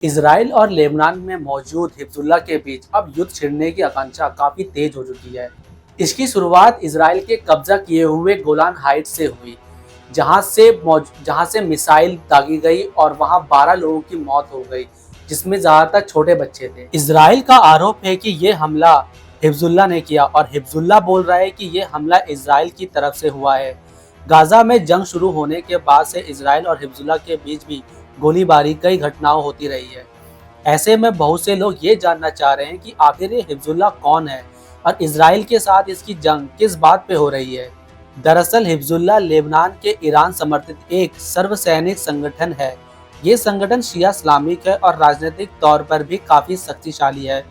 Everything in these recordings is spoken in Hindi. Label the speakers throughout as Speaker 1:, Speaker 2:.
Speaker 1: इसराइल और लेबनान में मौजूद हिजबुल्लाह के बीच अब युद्ध छिड़ने की आकांक्षा काफी तेज हो चुकी है। इसकी शुरुआत इसराइल के कब्जा किए हुए गोलान हाइट्स से हुई, जहां से मिसाइल दागी गई और वहां 12 लोगों की मौत हो गई, जिसमें ज्यादातर छोटे बच्चे थे। इसराइल का आरोप है कि ये हमला हिजबुल्लाह ने किया और हिजबुल्लाह बोल रहा है कि ये हमला इसराइल की तरफ से हुआ है। गाजा में जंग शुरू होने के बाद से इसराइल और हिजबुल्लाह के बीच भी गोलीबारी कई घटनाओं होती रही है। ऐसे में बहुत से लोग ये जानना चाह रहे हैं कि आखिर ये हिजबुल्लाह कौन है और इसराइल के साथ इसकी जंग किस बात पे हो रही है। दरअसल हिजबुल्लाह लेबनान के ईरान समर्थित एक सर्वसैनिक संगठन है। ये संगठन शिया इस्लामिक है और राजनीतिक तौर पर भी काफी शक्तिशाली है।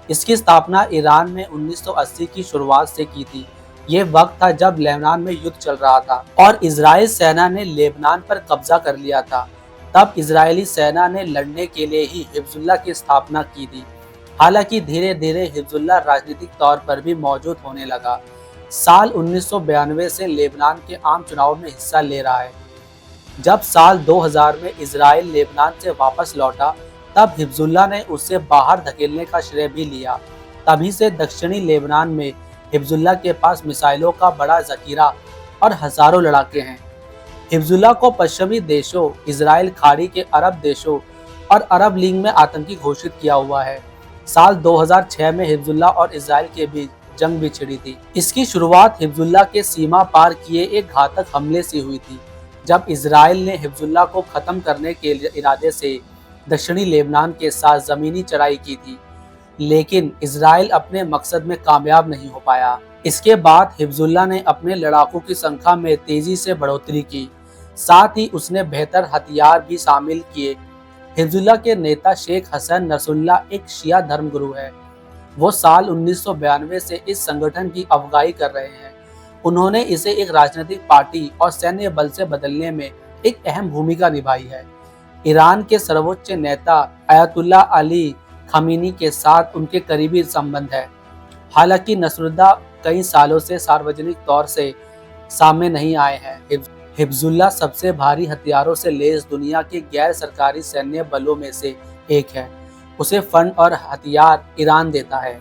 Speaker 1: इसकी स्थापना ईरान में 1980 की शुरुआत से की थी। ये वक्त था जब लेबनान में युद्ध चल रहा था और इजराइल सेना ने लेबनान पर कब्जा कर लिया था। तब इजरायली सेना ने लड़ने के लिए ही हिजबुल्लाह की स्थापना की थी। हालांकि धीरे धीरे हिजबुल्लाह राजनीतिक तौर पर भी मौजूद होने लगा। साल 1992 से लेबनान के आम चुनाव में हिस्सा ले रहा है। जब साल 2000 में इजराइल लेबनान से वापस लौटा, तब हिजबुल्लाह ने उसे बाहर धकेलने का श्रेय भी लिया। तभी से दक्षिणी लेबनान में हिजबुल्लाह के पास मिसाइलों का बड़ा जखीरा और हजारों लड़ाके हैं। हिजबुल्लाह को पश्चिमी देशों, इजराइल, खाड़ी के अरब देशों और अरब लीग में आतंकी घोषित किया हुआ है। साल 2006 में हिजबुल्लाह और इजराइल के बीच जंग भी छिड़ी थी। इसकी शुरुआत हिजबुल्लाह के सीमा पार किए एक घातक हमले से हुई थी, जब इजराइल ने हिजबुल्लाह को खत्म करने के इरादे से दक्षिणी लेबनान के साथ जमीनी चढ़ाई की थी, लेकिन इजराइल अपने मकसद में कामयाब नहीं हो पाया। इसके बाद हिजबुल्लाह ने अपने लड़ाकों की संख्या में तेजी से बढ़ोतरी की, साथ ही उसने बेहतर हथियार भी शामिल किए। हिजबुल्लाह के नेता शेख हसन नसरुल्लाह एक शिया धर्मगुरु है। वो साल 1992 से इस संगठन की अगुवाई कर रहे हैं। उन्होंने इसे एक राजनीतिक पार्टी और सैन्य बल से बदलने में एक अहम भूमिका निभाई है। ईरान के सर्वोच्च नेता अयतुल्लाह अली खामेनी के साथ उनके करीबी संबंध है। हालांकि नसरुल्लाह कई सालों से सार्वजनिक तौर से सामने नहीं आए हैं। हिजबुल्लाह सबसे भारी हथियारों से लैस दुनिया के गैर सरकारी सैन्य बलों में से एक है। उसे फंड और हथियार ईरान देता है।